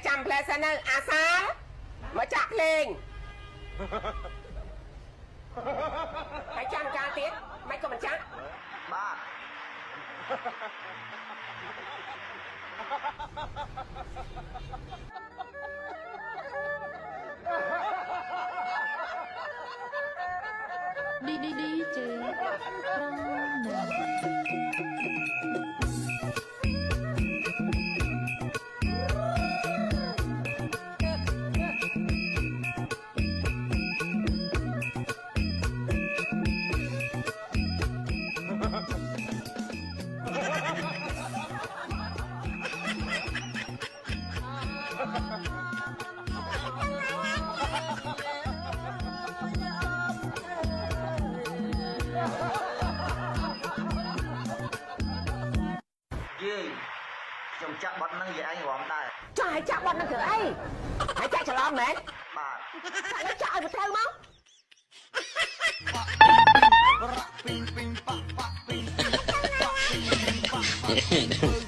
จำเพลงเนอร์อาซามาจากเพลงไปจำการติดไม่ก็มันจักบ้าดีเจร้องหนึ่จงจับบอลนั่งใหญ่หวังได้จะให้จับบอลนั่นคือไอ้ให้จักฉลองไหมบาทแล้วจะเอาไปเท่ามั้งปิงปิงปะปะปิงปิงปะปิงปิงปะ